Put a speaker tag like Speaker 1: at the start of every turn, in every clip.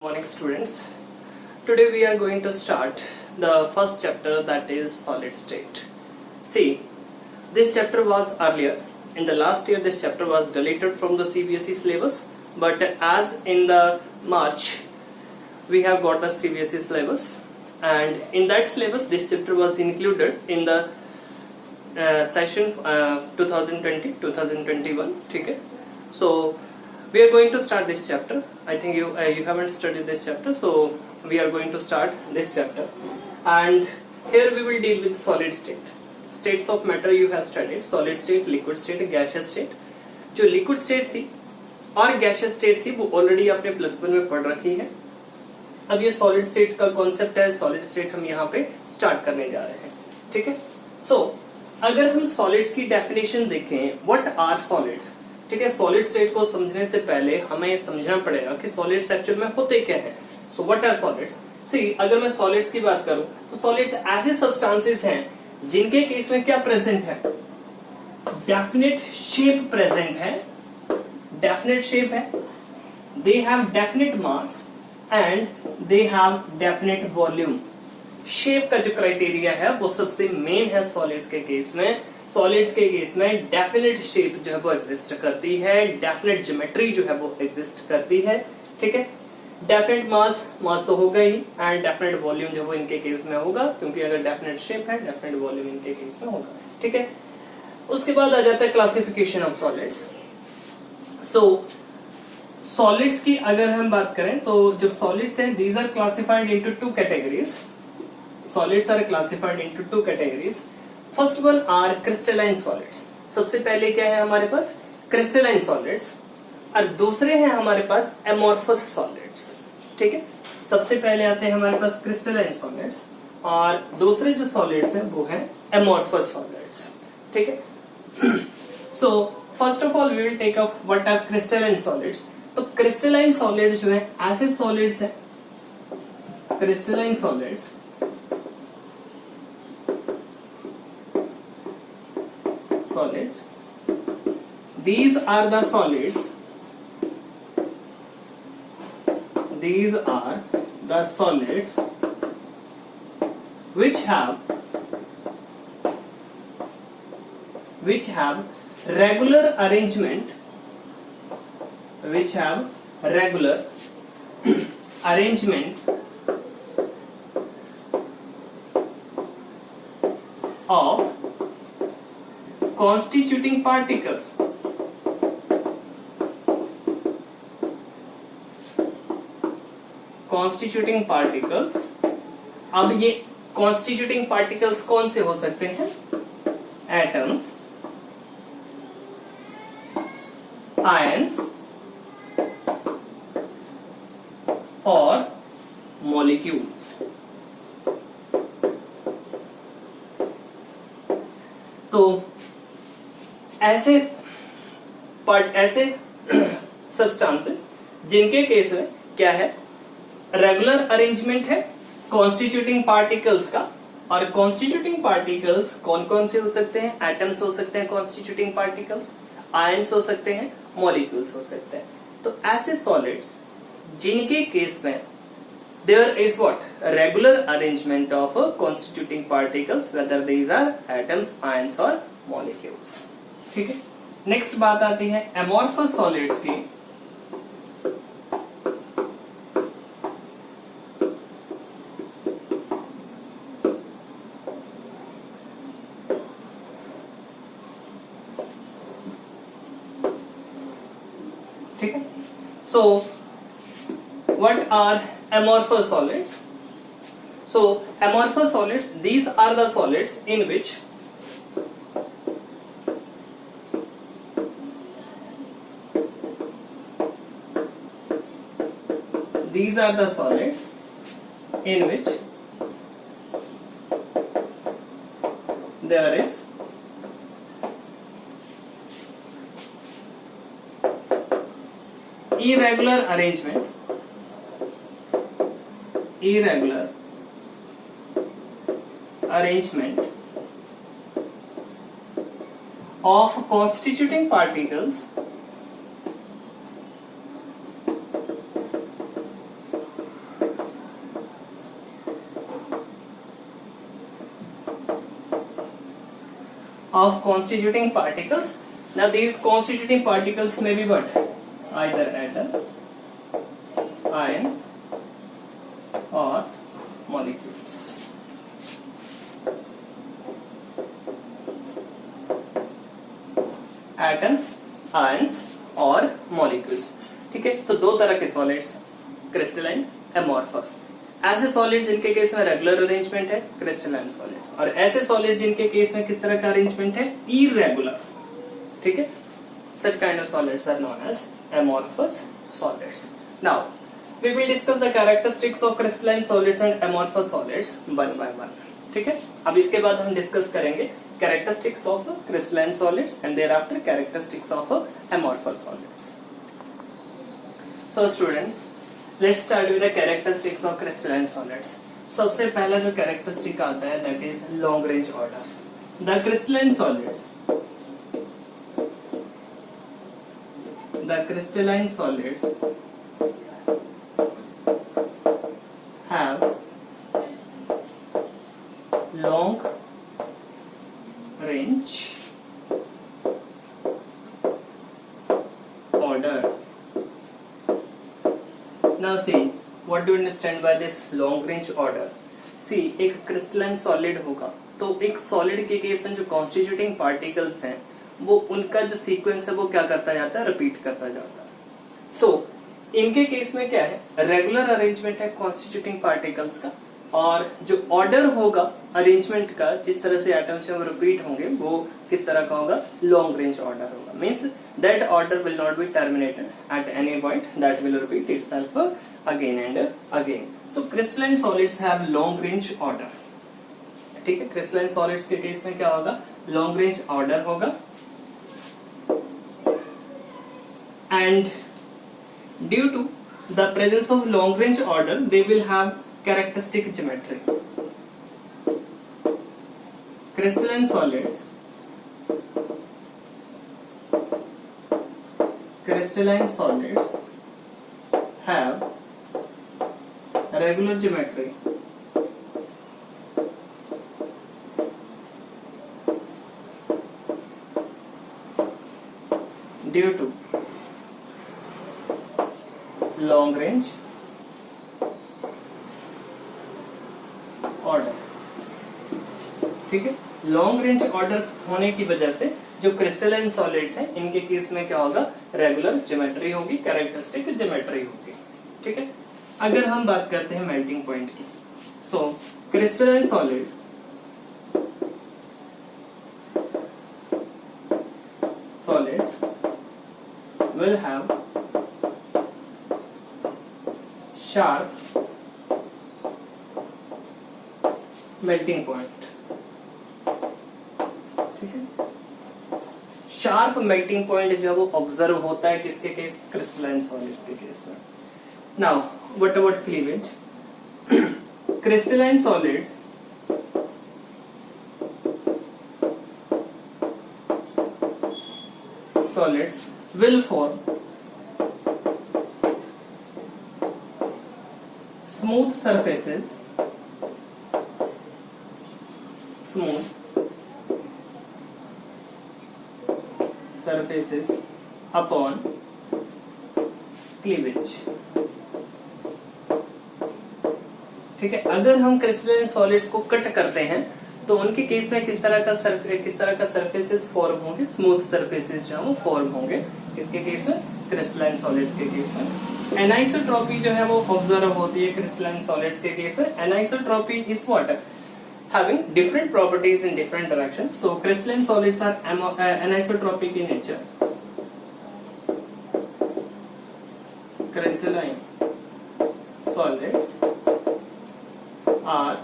Speaker 1: Morning students. Today we are going to start the first chapter, that is solid state. See, this chapter was earlier. In the last year this chapter was deleted from the CBSE syllabus, but as in the March we have got the CBSE syllabus, and in that syllabus this chapter was included in the session 2020-2021. Okay? So we are going to start this chapter. I think you haven't studied this chapter, so we are going to start this chapter. And here we will deal with solid state. States of matter you have studied: solid state, liquid state, gaseous state. जो liquid state थी और gaseous state थी वो already आपने +1 में पढ़ रखी है. अब ये solid state का कॉन्सेप्ट है, solid state हम यहाँ पे स्टार्ट करने जा रहे हैं. ठीक है? So अगर हम solids की डेफिनेशन देखें, what are solid? ठीक है, सॉलिड स्टेट को समझने से पहले हमें समझना पड़ेगा कि सॉलिड्स एक्चुअल में होते क्या हैं. So what are solids? See, अगर मैं सॉलिड्स की बात करूं तो सॉलिड्स ऐसे सब्सटेंसेस हैं जिनके केस में क्या प्रेजेंट है? डेफिनेट शेप प्रेजेंट है. डेफिनेट शेप है, they have definite mass and they have definite volume. Shape का जो क्राइटेरिया है वो सबसे मेन है सॉलिड्स के केस में. सॉलिड्स के केस में डेफिनेट शेप जो है वो एग्जिस्ट करती है, डेफिनेट ज्योमेट्री जो है वो एग्जिस्ट करती है. ठीक है, डेफिनेट मास तो होगा ही, एंड डेफिनेट वॉल्यूम जो वो इनके केस में होगा, क्योंकि अगर डेफिनेट शेप है डेफिनेट वॉल्यूम इनके केस में होगा. ठीक है, उसके बाद आ जाता है classification of solids. So solids की अगर हम बात करें तो जो सॉलिड्स हैं, these are classified into two categories. Solids are classified into two categories. First one are crystalline solids. सबसे पहले क्या है हमारे पास? Crystalline solids. और दूसरे हैं हमारे पास amorphous solids. ठीक है, सबसे पहले आते हैं हमारे पास crystalline solids और दूसरे जो solids हैं वो हैं amorphous solids. ठीक है, so first of all we will take up what are crystalline solids. तो crystalline solids जो है ऐसे solids हैं, crystalline solids solids. These are the solids. These are the solids which have regular arrangement. Which have regular arrangement of constituting particles. Constituting particles. अब ये constituting particles कौन से हो सकते हैं? Atoms, ions और molecules. तो ऐसे सब्सटेंसेस जिनके केस में क्या है, रेगुलर अरेंजमेंट है कॉन्स्टिट्यूटिंग पार्टिकल्स का. और कॉन्स्टिट्यूटिंग पार्टिकल्स कौन कौन से हो सकते हैं? एटम्स हो सकते हैं कॉन्स्टिट्यूटिंग पार्टिकल्स, आयंस हो सकते हैं, मॉलिक्यूल्स हो सकते हैं. तो ऐसे सॉलिड्स जिनके केस में there is what? Regular arrangement of constituting particles, whether these are atoms, ions or molecules. ठीक है, नेक्स्ट बात आती है amorphous solids की. ठीक है, so what are amorphous solids? So amorphous solids, these are the solids in which there is irregular arrangement of constituting particles of constituting particles. Now these constituting particles may be what? Either atoms, ions or molecules. Atoms, ions और molecules. ठीक है, तो दो तरह के solids, crystalline, amorphous. ऐसे solids जिनके case में रेगुलर अरेंजमेंट है, क्रिस्टलाइन सॉलिड्स, और ऐसे सॉलिड्स जिनके केस में किस तरह का अरेंजमेंट है, इरेगुलर. ठीक है, such kind of solids are known as amorphous solids. Now we will discuss the characteristics of crystalline solids and amorphous solids one by one. ठीक है, अब इसके बाद हम डिस्कस करेंगे characteristics of crystalline solids and thereafter characteristics of amorphous solids. So students, let's start with the characteristics of crystalline solids. सबसे पहला जो characteristic आता है that is long range order. The crystalline solids have long range order. Now see, what do you understand by this long range order? See, एक crystalline solid होगा तो एक solid के केस में जो constituting particles हैं वो उनका जो सीक्वेंस है वो क्या करता जाता है, रिपीट करता जाता है. सो इनके केस में क्या है, रेगुलर अरेंजमेंट है कॉन्स्टिट्यूटिंग पार्टिकल्स का, और जो ऑर्डर होगा अरेंजमेंट का, जिस तरह से एटम्स में रिपीट होंगे वो किस तरह का होगा, लॉन्ग रेंज ऑर्डर होगा. Means that order will not be terminated at any point, that will repeat itself again and again. So crystalline solids have long range order. ठीक है, क्रिस्टलाइन सॉलिड्स के केस में क्या होगा, लॉन्ग रेंज ऑर्डर होगा. And due to the presence of long range order, they will have characteristic geometry. Crystalline solids have regular geometry due to long range order. ठीक है, long range order होने की वजह से जो क्रिस्टलाइन सॉलिड्स हैं इनके केस में क्या होगा, रेगुलर ज्योमेट्री होगी, कैरेक्टरिस्टिक ज्योमेट्री होगी. ठीक है, अगर हम बात करते हैं मेल्टिंग पॉइंट की, so crystalline solids will have sharp melting point. ठीक है, शार्प मेल्टिंग पॉइंट जो वो ऑब्जर्व होता है किसके केस, क्रिस्टलाइन सॉलिड्स के केस में. Now what about cleavage? Crystalline solids will form smooth surfaces upon cleavage. ठीक है, अगर हम क्रिस्टलाइन सॉलिड्स को कट करते हैं तो उनके केस में किस तरह का सरफेसेस फॉर्म होंगे, स्मूथ सरफेसेस जो है वो फॉर्म होंगे. किसके केस में, क्रिस्टलाइन सॉलिड्स के केस में. एनाइसोट्रॉपी जो है वो ऑब्जर्व होती है क्रिस्टलाइन सॉलिड्स के केस में. Anisotropy is what, having different properties in different directions. So crystalline solids are anisotropic in nature. Crystalline solids are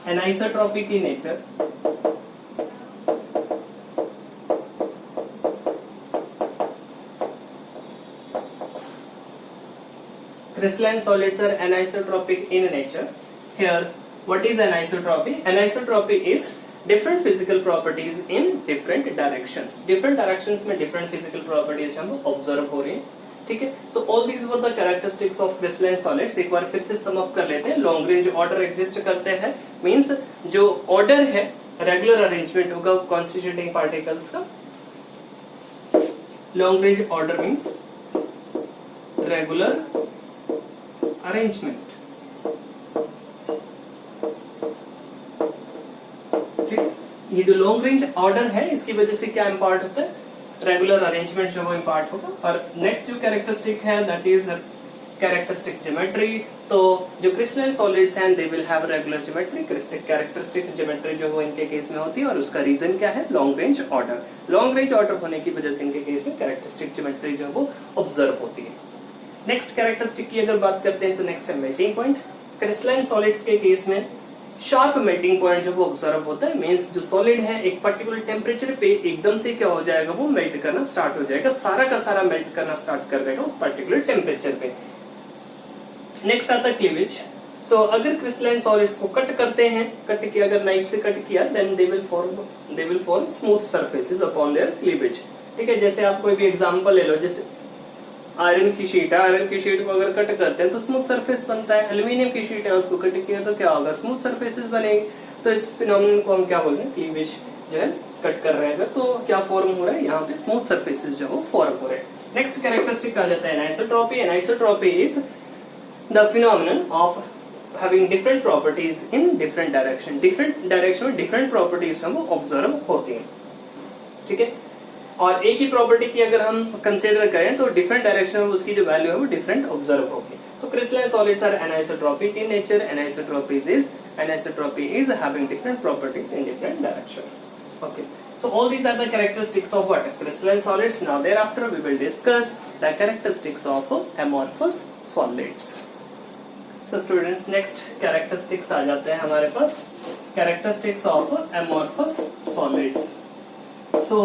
Speaker 1: anisotropic in nature. Crystalline solids are anisotropic in nature. Here, what is anisotropy? Anisotropy is different physical properties in different directions. Different directions में different physical properties हम observe हो रही हैं. ठीक है, so all these were the characteristics of crystalline solids. एक बार फिर से sum up कर लेते हैं. Long range order exist करते हैं, means जो order है रेगुलर अरेंजमेंट होगा कॉन्स्टिट्यूटिंग पार्टिकल्स का। Long range order means regular arrangement, ठीक है। ये जो लॉन्ग रेंज ऑर्डर है इसकी वजह से क्या इंपार्ट होता है, रेगुलर अरेंजमेंट जो वो इंपार्ट होगा। और नेक्स्ट जो कैरेक्टरिस्टिक है दैट इज कैरेक्टरिस्टिक ज्योमेट्री। तो जो क्रिस्टलाइन सॉलिड्स हैं they will have regular geometry, characteristic geometry जो वो इनके केस में होती है, और उसका रीजन क्या है, long range order. Long range order होने की वजह से इनके केस में कैरेक्टरिस्टिक ज्योमेट्री जो वो ऑब्जर्व होती है। नेक्स्ट कैरेक्टरिस्टिक की अगर बात करते हैं तो नेक्स्ट है मेल्टिंग पॉइंट। क्रिस्टलाइन सॉलिड्स के केस में शार्प मेल्टिंग पॉइंट जो वो ऑब्जर्व होता है, मींस जो सॉलिड है एक पर्टिकुलर टेम्परेचर पे एकदम से क्या हो जाएगा, वो मेल्ट करना स्टार्ट हो जाएगा, सारा का सारा मेल्ट करना स्टार्ट कर देगा उस पर्टिकुलर टेम्परेचर पे। नेक्स्ट आता है क्लीवेज। सो अगर क्रिस्टलाइन सॉलिड्स को कट करते हैं, कट किया, अगर नाइफ से कट किया, then they will form smooth surfaces upon their cleavage, ठीक है। जैसे आप कोई भी एग्जांपल ले लो, जैसे आयरन की शीट है, आयरन की शीट को अगर कट करते हैं तो स्मूथ सरफेस बनता है। एल्यूमिनियम की शीट है, उसको कट किया तो क्या होगा, स्मूथ सरफेसेस बनेगी। तो इस फिनोमेनन को हम क्या बोल रहे हैं, क्लीवेज जो है कट कर रहे हैं, तो क्या फॉर्म हो रहा है, यहाँ पे स्मूथ सरफेसेस जो फॉर्म हो रहे हैं। नेक्स्ट कैरेक्टरिस्टिक आ जाता है anisotropy. Anisotropy is the phenomenon of having different properties in different direction में different properties हम ऑब्जर्व होती हैं, ठीक है। और एक ही प्रॉपर्टी की अगर हम कंसीडर करें तो डिफरेंट डायरेक्शन में उसकी जो वैल्यू है वो डिफरेंट ऑब्जर्व होगी। तो crystalline solids are anisotropic in nature. Anisotropy is having different properties in different direction. Okay, so all these are the characteristics of what, crystalline solids. Now thereafter we will discuss the characteristics of amorphous solids. So students, next characteristics आ जाते हैं हमारे पास, characteristics of amorphous solids. So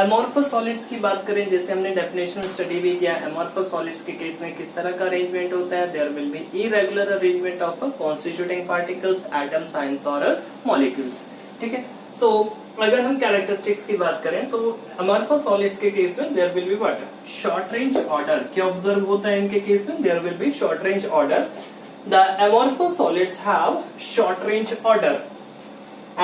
Speaker 1: amorphous solids की बात करें, जैसे हमने definition में study भी किया, amorphous solids के केस में किस तरह का अरेंजमेंट होता है, there will be irregular arrangement of constituting particles, atoms, ions और molecules, ठीक है। So अगर हम कैरेक्टरिस्टिक्स की बात करें तो amorphous solids के केस में there will be what, short range order। क्या ऑब्जर्व होता है इनके केस में, there will be short range order। The amorphous solids have short range order,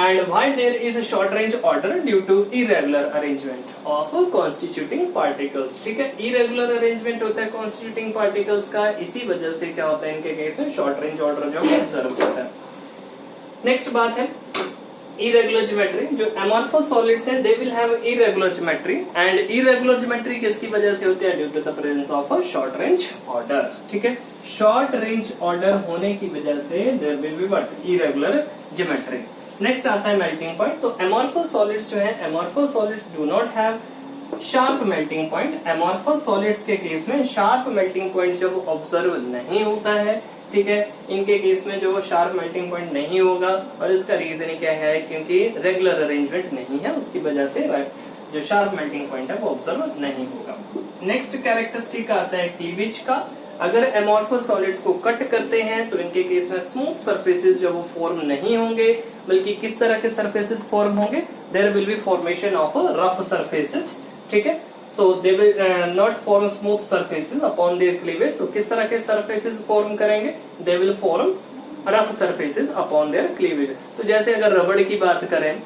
Speaker 1: and why there is a short range order, due to irregular arrangement of constituting particles, ठीक है। irregular arrangement होता है constituting particles का, इसी वजह से क्या होता है इनके केस में short range order जो ऑब्जर्व होता है। नेक्स्ट बात है irregular geometry। जो amorphous solids हैं they will have irregular geometry, and irregular geometry किसकी वजह से होती है, due to the presence of a short range order, ठीक है। short range order होने की वजह से there will be what, irregular geometry। Next आता है melting point। तो amorphous solids जो है, amorphous solids do not have sharp melting point। amorphous solids के केस में sharp melting point जब ऑब्जर्व नहीं होता है, ठीक है, इनके केस में जो शार्प मेल्टिंग पॉइंट नहीं होगा, और इसका रीजन क्या है, क्योंकि रेगुलर अरेंजमेंट नहीं है, उसकी वजह से जो शार्प मेल्टिंग पॉइंट है वो ऑब्जर्व नहीं होगा। नेक्स्ट कैरेक्टरिस्टिक आता है क्लीवेज का। अगर एमॉर्फस सॉलिड्स को कट करते हैं तो इनके केस में स्मूथ सरफेसेस जो वो फॉर्म नहीं होंगे, बल्कि किस तरह के सरफेसेस फॉर्म होंगे, there will be formation of rough surfaces, ठीक है। So they will not form smooth surfaces upon their cleavage। तो किस तरह के surfaces form करेंगे, they will form rough surfaces upon their cleavage। तो जैसे अगर रबड़ की बात करें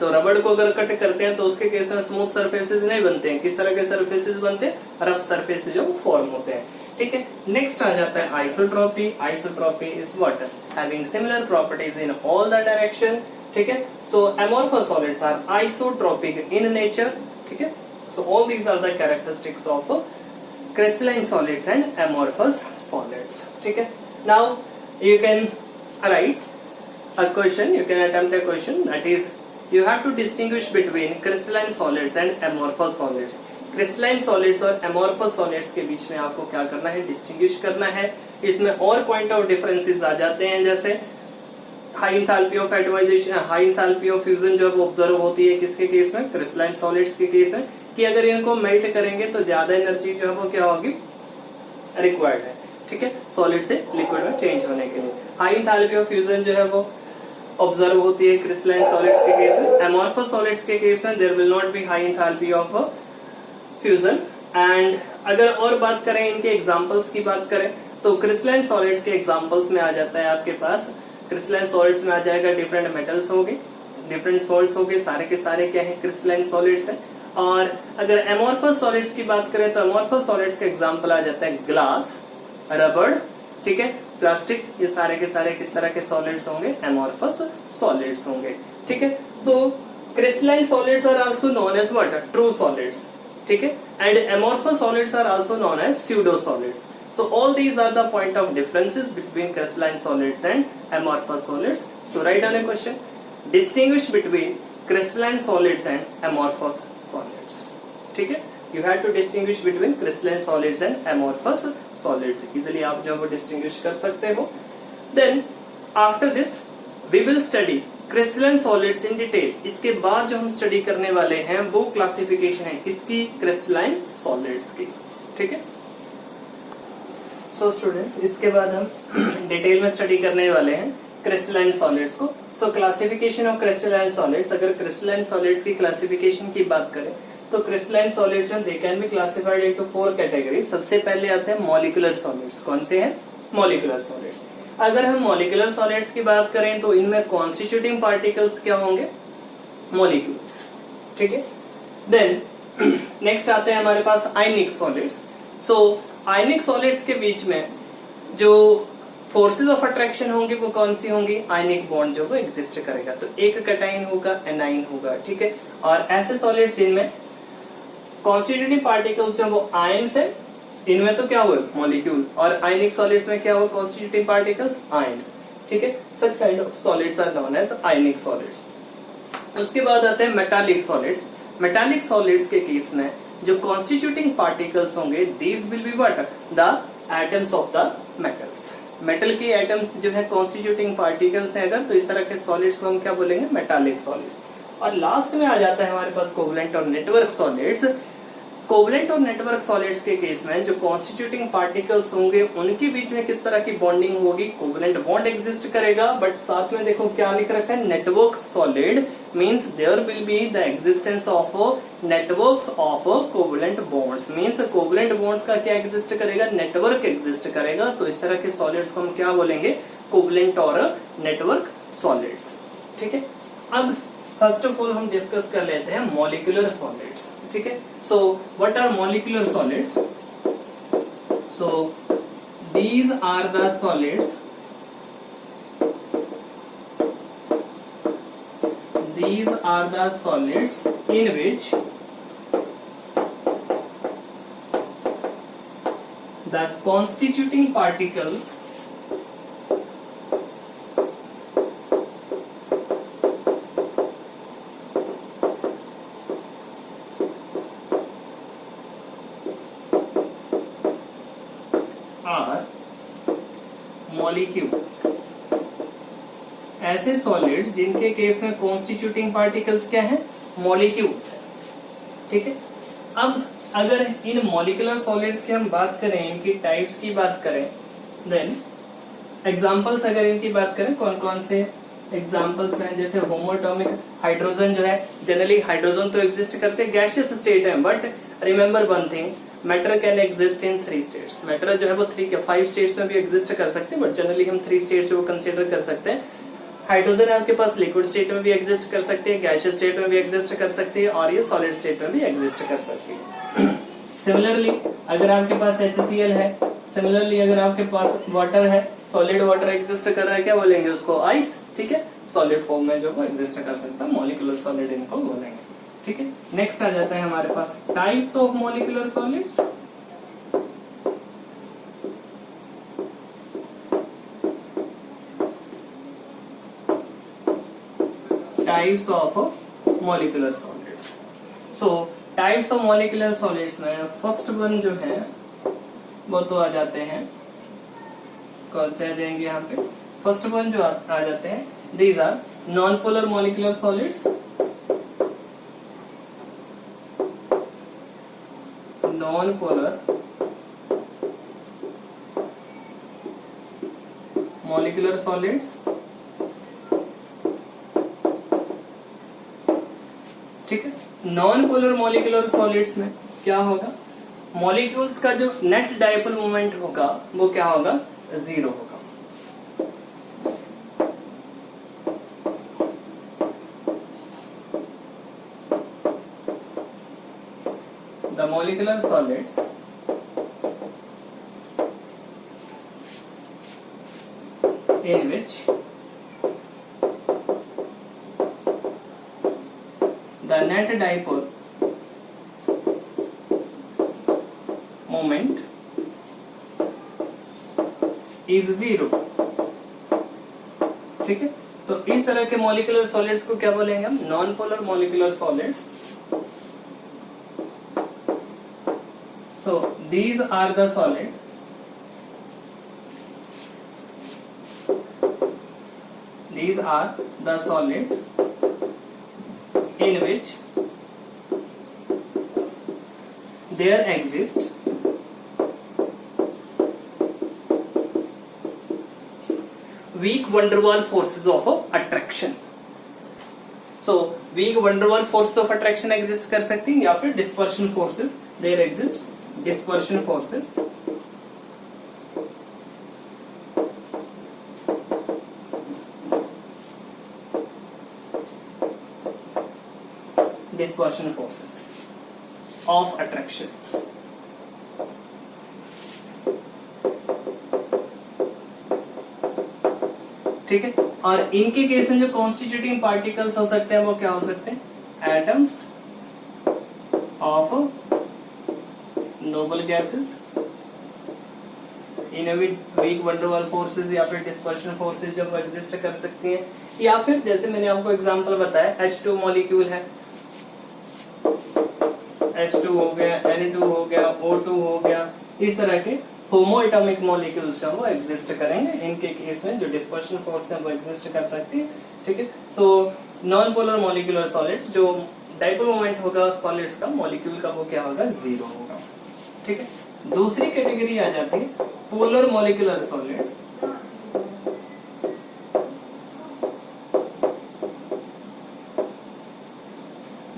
Speaker 1: तो रबड़ को अगर कट करते हैं तो उसके केस में स्मूथ सरफेसेस नहीं बनते हैं, किस तरह के सरफेसेस बनते हैं, रफ सरफेसेस जो फॉर्म होते हैं, ठीक है। नेक्स्ट आ जाता है isotropy. Isotropy is what, having similar properties in all the direction, ठीक है। So amorphous solids are isotropic in nature, ठीक है। So all these are the characteristics of crystalline solids and amorphous solids, ठीक है। Now you can write a question, you can attempt a question, that is you have to distinguish between crystalline solids and amorphous solids। crystalline solids और amorphous solids के बीच में आपको क्या करना है, distinguish करना है। इसमें और point of differences आ जाते हैं, जैसे high enthalpy of atomization, high enthalpy of fusion जो ऑब्जर्व होती है किसके केस में, क्रिस्टलाइन सॉलिड्स के केस में, कि अगर इनको मेल्ट करेंगे तो ज्यादा एनर्जी जो है वो क्या होगी, रिक्वायर्ड है, ठीक है, सॉलिड से लिक्विड में चेंज होने के लिए। हाई इंथैल्पी ऑफ फ्यूजन जो है वो ऑब्जर्व होती है क्रिस्टलाइन सॉलिड्स के केस में। एमॉर्फस सॉलिड्स के केस में there will not be high enthalpy of fusion. And अगर और बात करें इनके एग्जांपल्स की बात करें तो क्रिस्टलाइन सॉलिड्स के एग्जांपल्स में आ जाता है आपके पास, क्रिस्टलाइन सॉलिड्स में आ जाएगा डिफरेंट मेटल्स होंगे, डिफरेंट सॉल्ट्स हो गए, सारे के सारे क्या है, क्रिस्टलाइन सॉलिड्स है। और अगर एमोर्फस सॉलिड्स की बात करें तो एमोर्फस सॉलिड्स का एग्जांपल आ जाता है ग्लास, रबड़, ठीक है, प्लास्टिक, ये सारे के सारे किस तरह के सॉलिड्स होंगे, एमोर्फस सॉलिड्स होंगे, ठीक है। So crystalline solids are also known as what, true solids, ठीक है, and amorphous solids are also known as pseudo solids. So all these are the point of differences between crystalline solids and amorphous solids. So write down a question. Distinguish between crystalline solids and amorphous solids. ठीक है? You have to distinguish between crystalline solids and amorphous solids. Easily आप जो वो distinguish कर सकते हो. Then after this we will study crystalline solids in detail. इसके बाद जो हम study करने वाले हैं वो classification है किसकी, crystalline solids की, ठीक है। सो स्टूडेंट्स इसके बाद हम डिटेल में स्टडी करने वाले हैं क्रिस्टलाइन सॉलिड्स को। सो क्लासिफिकेशन ऑफ क्रिस्टलाइन सॉलिड्स, अगर क्रिस्टलाइन सॉलिड्स की क्लासिफिकेशन की बात करें तो crystalline solids they can be classified into 4 category. सबसे पहले आते हैं मॉलिक्यूलर सॉलिड्स। कौन से हैं, मॉलिक्यूलर सॉलिड्स। अगर हम मॉलिक्यूलर सॉलिड्स की बात करें तो इनमें कॉन्स्टिट्यूटिंग पार्टिकल्स क्या होंगे, मॉलिक्यूल्स, ठीक है। देन नेक्स्ट आते हैं हमारे पास आयनिक सॉलिड्स। सो आयनिक सॉलिड्स के बीच में जो फोर्सेस ऑफ अट्रैक्शन होंगी वो कौन सी होंगी, आयनिक बॉन्ड जो वो एग्जिस्ट करेगा, तो एक कैटाइन होगा, एनाइन होगा, ठीक है। और ऐसे सॉलिड्स जिनमें कॉन्स्टिट्यूटिव पार्टिकल्स जो वो आयन्स है, इनमें तो क्या हुआ, मॉलिक्यूल, और आयनिक सॉलिड्स में क्या हुआ, कॉन्स्टिट्यूटिव पार्टिकल्स, आयन्स, ठीक है। Such kind of solids are known as ionic solids. उसके बाद आते हैं मेटालिक सॉलिड्स। मेटालिक सॉलिड्स के केस में जो कॉन्स्टिट्यूटिंग पार्टिकल्स होंगे these will be what, the atoms of the metals. Metal के एटम्स जो है कॉन्स्टिट्यूटिंग पार्टिकल्स हैं अगर, तो इस तरह के सॉलिड्स को हम क्या बोलेंगे, मेटालिक सॉलिड्स। और लास्ट में आ जाता है हमारे पास कोवलेंट और नेटवर्क सॉलिड्स। कोवलेंट और नेटवर्क सॉलिड्स के केस में जो कॉन्स्टिट्यूटिंग पार्टिकल्स होंगे उनके बीच में किस तरह की बॉन्डिंग होगी, कोवलेंट बॉन्ड एग्जिस्ट करेगा, बट साथ में देखो क्या लिख रखा है, network solid, means there will be the existence of networks of covalent bonds. Means covalent bonds का क्या एग्जिस्ट करेगा, नेटवर्क एग्जिस्ट करेगा। तो इस तरह के सॉलिड्स को हम क्या बोलेंगे, कोवलेंट और नेटवर्क सॉलिड्स, ठीक है। अब फर्स्ट ऑफ ऑल हम डिस्कस कर लेते हैं मॉलिक्यूलर सॉलिड्स, ठीक है। So what are molecular solids, so these are the solids, these are the solids in which the constituting particles are molecules। ऐसे सॉलिड्स जिनके केस में कॉन्स्टिट्यूटिंग पार्टिकल्स क्या है, मॉलिक्यूल्स है, ठीक है। अब अगर इन मॉलिक्यूलर सॉलिड्स की हम बात करें, इनकी टाइप्स की बात करें, देन एग्जांपल्स अगर इनकी बात करें कौन कौन से एग्जांपल्स हैं, जैसे होमोटॉमिक हाइड्रोजन जो है, जनरली हाइड्रोजन तो एग्जिस्ट करते हैं गैसियस स्टेट है, but remember one thing, matter can exist in 3 states. Matter जो है वो 3 के 5 स्टेट्स में भी एग्जिस्ट कर सकते हैं, बट जनरली हम 3 स्टेट्स को कंसीडर कर सकते हैं। हाइड्रोजन आपके पास लिक्विड स्टेट में भी एग्जिस्ट कर सकती है, गैसियस स्टेट में भी एग्जिस्ट कर सकती है, और ये सॉलिड स्टेट में भी एग्जिस्ट कर सकती है। सिमिलरली अगर आपके पास HCl है, सिमिलरली अगर आपके पास वाटर है, सॉलिड वाटर एग्जिस्ट कर रहा है, क्या बोलेंगे उसको, आइस, ठीक है। सॉलिड फॉर्म में जो वो एग्जिस्ट कर सकता है, मॉलिक्यूलर सॉलिड इनको बोलेंगे, ठीक है। नेक्स्ट आ जाता है हमारे पास types of molecular solids. Types of molecular solids. So types of molecular solids में फर्स्ट वन जो है वो तो आ जाते हैं, कौन से आ जाएंगे यहाँ पे, फर्स्ट वन जो आ जाते हैं, these are non polar molecular solids. Non polar molecular solids, ठीक है। नॉन पोलर मॉलिक्यूलर सॉलिड्स में क्या होगा, मॉलिक्यूल्स का जो नेट डाइपोल मोमेंट होगा वो क्या होगा, 0 होगा। molecular solids in which the net dipole moment is 0. ठीक है, तो इस तरह के मॉलिक्यूलर सॉलिड्स को क्या बोलेंगे हम? Non polar molecular solids. So these are the solids in which there exist weak van der Waals forces of attraction. So weak van der Waals forces of attraction exist कर सकती हैं, या फिर dispersion forces, there exist dispersion forces of attraction. ठीक है, और इनके case में जो कॉन्स्टिट्यूटिंग पार्टिकल्स हो सकते हैं वो क्या हो सकते हैं? Atoms of noble gases in weak van der Waals forces या फिर डिस्पर्शन फोर्सेस जब एग्जिस्ट कर सकती हैं, या फिर जैसे मैंने आपको एग्जांपल बताया H2 मॉलिक्यूल है, H2 हो गया, N2 हो गया, O2 हो गया, इस तरह के होमो एटॉमिक मॉलिक्यूल्स जो वो एग्जिस्ट करेंगे. इनके केस में जो डिस्पर्शन फोर्स है वो एग्जिस्ट कर सकती है. ठीक है, so non polar molecular solids, जो डाइपोल मोमेंट होगा सॉलिड्स का, मॉलिक्यूल का, वो क्या होगा? 0 होगा. ठीक है, दूसरी कैटेगरी आ जाती है पोलर मॉलिक्यूलर सॉलिड्स.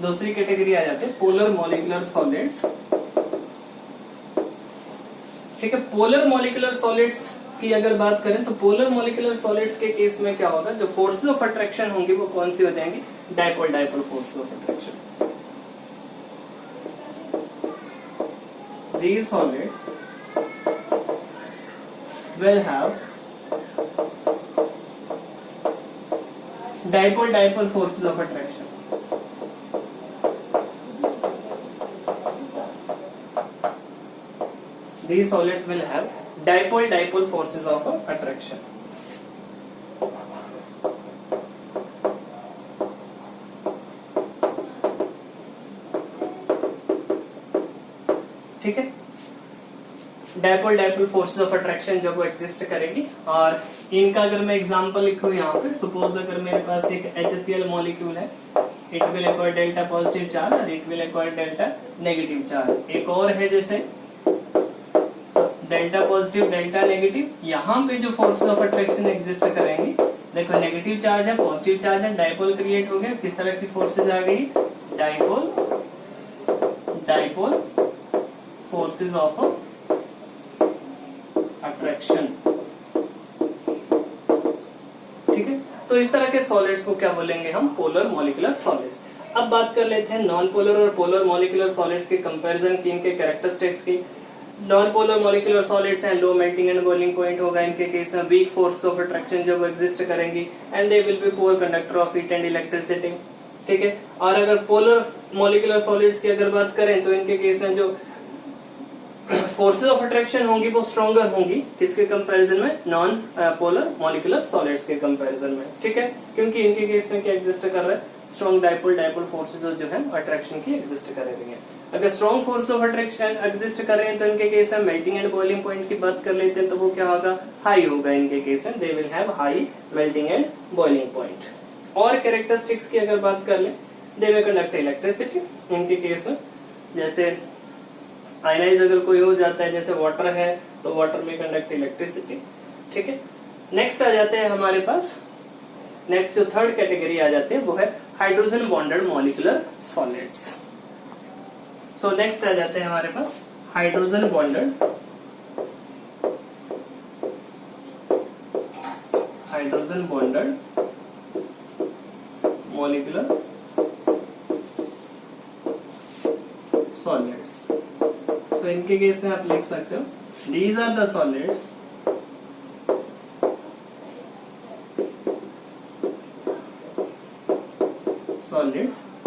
Speaker 1: दूसरी कैटेगरी आ जाती है पोलर मॉलिक्यूलर सॉलिड्स. ठीक है, पोलर मॉलिक्यूलर सॉलिड्स की अगर बात करें तो पोलर मॉलिक्यूलर सॉलिड्स के केस में क्या होगा? जो फोर्सेस ऑफ अट्रैक्शन होंगी वो कौन सी हो जाएंगी? Dipole dipole forces of attraction. These solids will have dipole-dipole forces of attraction. These solids will have dipole-dipole forces of attraction. ठीक है, dipole dipole forces of attraction जो वो एग्जिस्ट करेगी. और इनका अगर मैं एग्जांपल लिखूं यहाँ पे, सपोज अगर मेरे पास एक HCl मॉलिक्यूल है, it will acquire delta positive charge और it will acquire delta negative charge. एक और है जैसे डेल्टा पॉजिटिव डेल्टा नेगेटिव. यहाँ पे जो फोर्सेस ऑफ अट्रैक्शन एग्जिस्ट करेंगी, देखो नेगेटिव चार्ज है, पॉजिटिव चार्ज है, डाइपोल क्रिएट हो गया. किस तरह की फोर्सेज आ गई? Dipole dipole forces of attraction. ठीक है, तो इस तरह के सॉलिड्स को क्या बोलेंगे हम? Polar molecular solids. अब बात कर लेते हैं नॉन पोलर और पोलर मॉलिक्यूलर सॉलिड्स के कंपैरिजन की, इनके कैरेक्टरिस्टिक्स की. नॉन पोलर मॉलिक्यूलर सॉलिड्स हैं, low melting and boiling point होगा इनके केस में, वीक फोर्स ऑफ अट्रैक्शन जब एग्जिस्ट करेंगी, and they will be poor conductor of heat and electricity. ठीक है, और अगर पोलर मॉलिक्यूलर सॉलिड्स की अगर बात करें तो इनके केस में जो फोर्सेस ऑफ अट्रैक्शन होंगी वो स्ट्रॉन्गर होंगी. किसके कंपैरिजन में? नॉन पोलर मॉलिक्यूलर सॉलिड्स के कंपैरिजन में. ठीक है, क्योंकि इनके केस में क्या एग्जिस्ट कर रहा है? स्ट्रॉन्ग डाइपोल डाइपोल फोर्सेस जो है अट्रैक्शन की एग्जिस्ट कर रही हैं. अगर strong force of attraction exist कर रहे हैं तो इनके केस में मेल्टिंग एंड बॉइलिंग पॉइंट की बात कर लेते हैं तो वो क्या होगा? हाई होगा. इनके केस में they will have high melting and boiling point. और कैरेक्टरिस्टिक्स की अगर बात कर ले, दे विल कंडक्ट इलेक्ट्रिसिटी. इनके केस में जैसे आयनाइज अगर कोई हो जाता है, जैसे वाटर है, तो वाटर में कंडक्ट इलेक्ट्रिसिटी. ठीक है, नेक्स्ट आ जाते हैं हमारे पास, नेक्स्ट जो थर्ड कैटेगरी आ जाती है वो है hydrogen bonded molecular solids. So next आ जाते हैं हमारे पास hydrogen bonded molecular solids. So इनके केस में आप लिख सकते हो these are the solids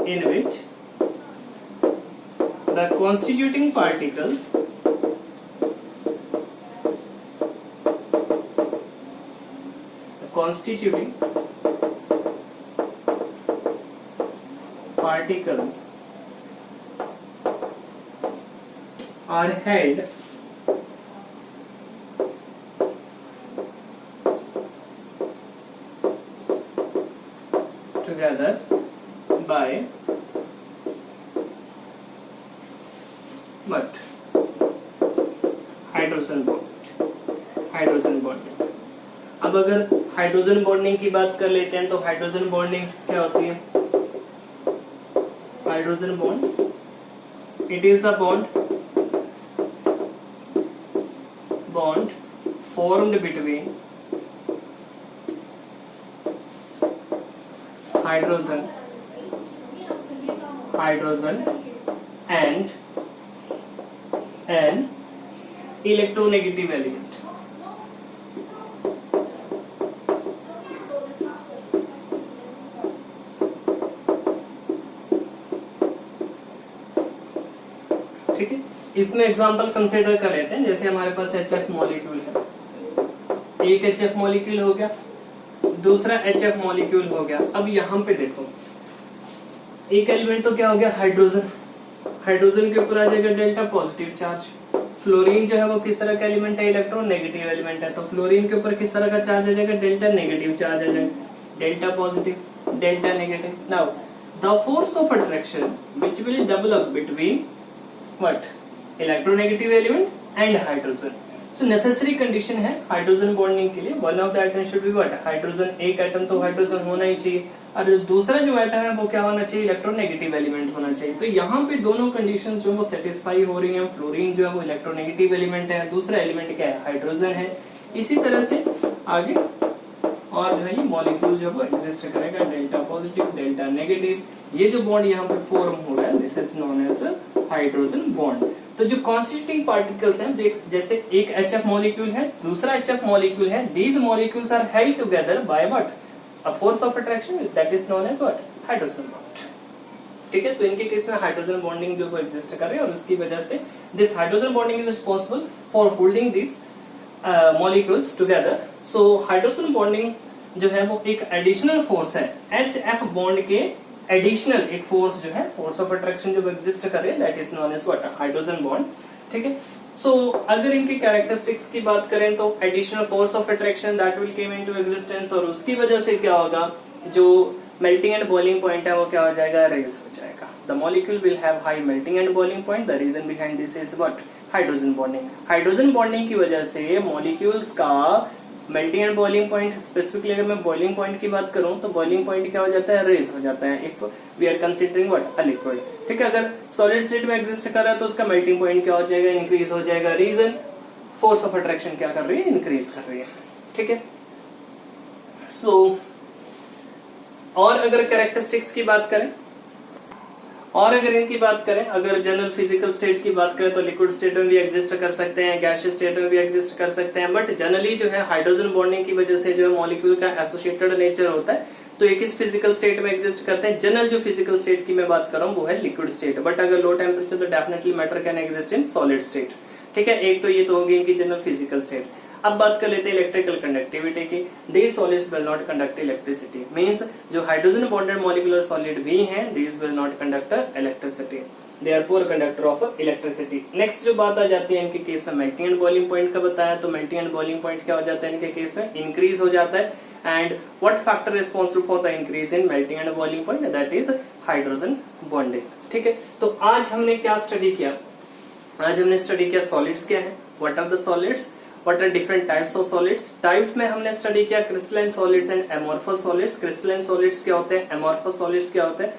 Speaker 1: in which the constituting particles are held together by what? Hydrogen bonding. अब अगर हाइड्रोजन बॉन्डिंग की बात कर लेते हैं तो हाइड्रोजन बॉन्डिंग क्या होती है? Hydrogen bond, it is the bond formed between hydrogen and an electronegative element. ठीक है, इसमें एग्जांपल कंसीडर कर लेते हैं। जैसे हमारे पास HF मॉलिक्यूल है, एक HF मॉलिक्यूल हो गया, दूसरा HF मॉलिक्यूल हो गया। अब यहाँ पे देखो, एक एलिमेंट तो क्या हो गया? हाइड्रोजन। हाइड्रोजन के ऊपर आ जाएगा डेल्टा पॉजिटिव चार्ज। फ्लोरीन जो है वो किस तरह का एलिमेंट है? इलेक्ट्रोनेगेटिव एलिमेंट है, तो फ्लोरीन के ऊपर किस तरह का चार्ज आ जाएगा? डेल्टा नेगेटिव चार्ज आ जाएगा, delta positive, delta negative. Now the force of attraction which will develop between what? Electronegative element and hydrogen. So necessary condition है हाइड्रोजन बॉन्डिंग के लिए, one of the atom should be what? Hydrogen. एक atom तो hydrogen होना ही चाहिए, और दूसरा जो एटम है वो क्या होना चाहिए? इलेक्ट्रोनेगेटिव एलिमेंट होना चाहिए। तो यहाँ पे दोनों कंडीशंस जो वो सेटिस्फाई हो रही हैं। फ्लोरीन जो है वो इलेक्ट्रोनेगेटिव एलिमेंट है, दूसरा एलिमेंट क्या है? हाइड्रोजन है। इसी तरह से आगे और जो है ये मॉलिक्यूल जो वो एग्जिस्ट करेगा, डेल्टा पॉजिटिव, डेल्टा नेगेटिव। ये जो बॉन्ड यहाँ पे फॉर्म हो रहा है, this is known as hydrogen bond. तो जो कॉन्स्टिट्यूटिंग पार्टिकल्स हैं, जैसे एक HF मॉलिक्यूल है, दूसरा HF मॉलिक्यूल है, these molecules are held together by what? A force of attraction, that is known as what? Hydrogen bond. ठीक है, तो इनके केस में हाइड्रोजन बॉन्डिंग जो वो एग्जिस्ट कर रहे हैं, और उसकी वजह से this hydrogen bonding is responsible for holding this molecules together. So hydrogen bonding जो है वो एक एडिशनल फोर्स है, HF बॉन्ड के एडिशनल एक फोर्स जो है, फोर्स ऑफ अट्रैक्शन जो एग्जिस्ट कर रहे हैं, that is known as what? Hydrogen bond. ठीक है, सो अगर इनकी कैरेक्टरिस्टिक्स की बात करें तो additional force of attraction that will came into existence, और उसकी वजह से क्या होगा? जो मेल्टिंग एंड बॉइलिंग पॉइंट है वो क्या हो जाएगा? रेज हो जाएगा। The molecule will have high melting and boiling point. The reason behind this is what? Hydrogen bonding. Hydrogen bonding की वजह से मॉलिक्यूल्स का melting and boiling point, specifically अगर मैं बॉइलिंग पॉइंट की बात करूं तो बॉइलिंग पॉइंट क्या हो जाता है? रेज हो जाता है if we are considering what? A liquid. ठीक है, अगर सॉलिड स्टेट में एग्जिस्ट कर रहा है तो उसका मेल्टिंग पॉइंट क्या हो जाएगा? इंक्रीज हो जाएगा। रीजन? फोर्स ऑफ अट्रैक्शन क्या कर रही है? इंक्रीज कर रही है। ठीक है, सो और अगर कैरेक्टरिस्टिक्स की बात करें, और अगर इनकी बात करें, अगर जनरल फिजिकल स्टेट की बात करें तो लिक्विड स्टेट में भी एग्जिस्ट कर सकते हैं, गैसियस स्टेट में भी एग्जिस्ट कर सकते हैं, बट जनरली जो है हाइड्रोजन बॉन्डिंग की वजह से जो है मॉलिक्यूल का एसोसिएटेड नेचर होता है, तो एक इस फिजिकल स्टेट में एग्जिस्ट करते हैं। जनरल जो फिजिकल स्टेट की मैं बात कर रहा हूँ वो है लिक्विड स्टेट, बट अगर लो टेम्परेचर तो definitely matter can exist in solid state. ठीक है, एक तो ये तो होगी इनकी जनरल फिजिकल स्टेट। अब बात कर लेते हैं इलेक्ट्रिकल कंडक्टिविटी की। These solids will not conduct electricity, means जो हाइड्रोजन बॉन्डेड मॉलिक्यूलर सॉलिड भी हैं, these will not conduct electricity, they are poor conductor of electricity. Next जो बात आ जाती है इनके केस में, मेल्टिंग एंड बॉइलिंग पॉइंट का बताया, तो मेल्टिंग एंड बॉइलिंग पॉइंट क्या हो जाता है इनके केस में? इंक्रीज हो जाता है। And what factor responsible for the increase in melting and boiling point? That is hydrogen bonding. ठीक है, तो आज हमने क्या स्टडी किया? आज हमने स्टडी किया सॉलिड्स क्या है, what are the solids, what are different types of solids. Types में हमने स्टडी किया crystalline solids and amorphous solids. Crystalline solids क्या होते हैं, एमोर्फस सॉलिड्स क्या होते हैं?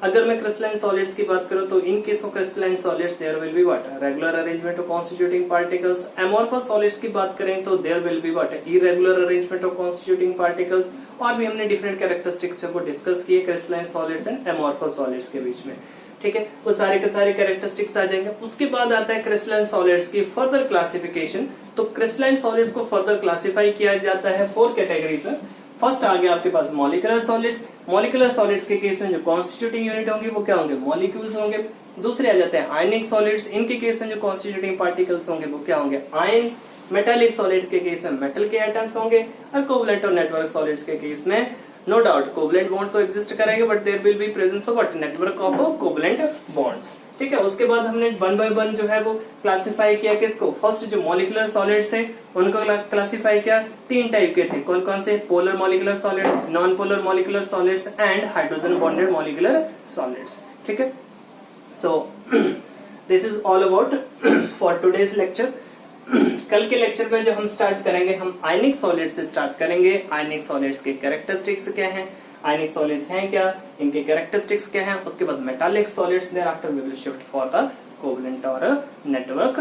Speaker 1: अगर मैं क्रिस्टलाइन सॉलिड्स की बात करूं तो in case of crystalline solids there will be what? Regular arrangement of constituting particles. Amorphous solids की बात करें तो there will be what? Irregular arrangement of constituting particles. और भी हमने डिफरेंट कैरेक्टरिस्टिक्स जो डिस्कस किए crystalline solids and amorphous solids के बीच में। ठीक है, वो सारे के सारे कैरेक्टरिस्टिक्स आ जाएंगे। उसके बाद आता है क्रिस्टलाइन सॉलिड्स की फर्दर क्लासिफिकेशन। तो क्रिस्टलाइन सॉलिड्स को फर्दर क्लासिफाई किया जाता है 4 कैटेगरीज में। फर्स्ट आ गया आपके पास मॉलिक्यूलर सॉलिड्स। मॉलिक्यूलर सॉलिड्स के केस में जो कॉन्स्टिट्यूटिंग यूनिट होंगे वो क्या होंगे, मॉलिक्यूल्स होंगे। दूसरे आ जाते हैं आयनिक सॉलिड्स। इनके केस में जो कॉन्स्टिट्यूटिंग पार्टिकल्स होंगे वो क्या होंगे, आयंस। मेटालिक सॉलिड के केस में मेटल के एटम्स होंगे। और कोवलेंट और नेटवर्क सॉलिड्स के केस में नो डाउट कोवलेंट बॉन्ड तो एग्जिस्ट करेंगे, but there will be presence of network of covalent bonds. ठीक है, उसके बाद हमने 1 बाय 1 जो है वो क्लासिफाई किया किसको, फर्स्ट जो मॉलिक्यूलर सॉलिड्स थे उनको क्लासिफाई किया। 3 टाइप के थे, कौन कौन से, polar molecular solids, non polar molecular solids and hydrogen bonded molecular solids. ठीक है, so this is all about for today's lecture. कल के लेक्चर में जो हम स्टार्ट करेंगे, हम आयनिक सॉलिड से स्टार्ट करेंगे। आयनिक सॉलिड्स के कैरेक्टरिस्टिक्स क्या हैं, आयनिक सॉलिड्स हैं क्या, इनके कैरेक्टरिस्टिक्स क्या हैं। उसके बाद metallic solids, thereafter we will shift for the covalent और नेटवर्क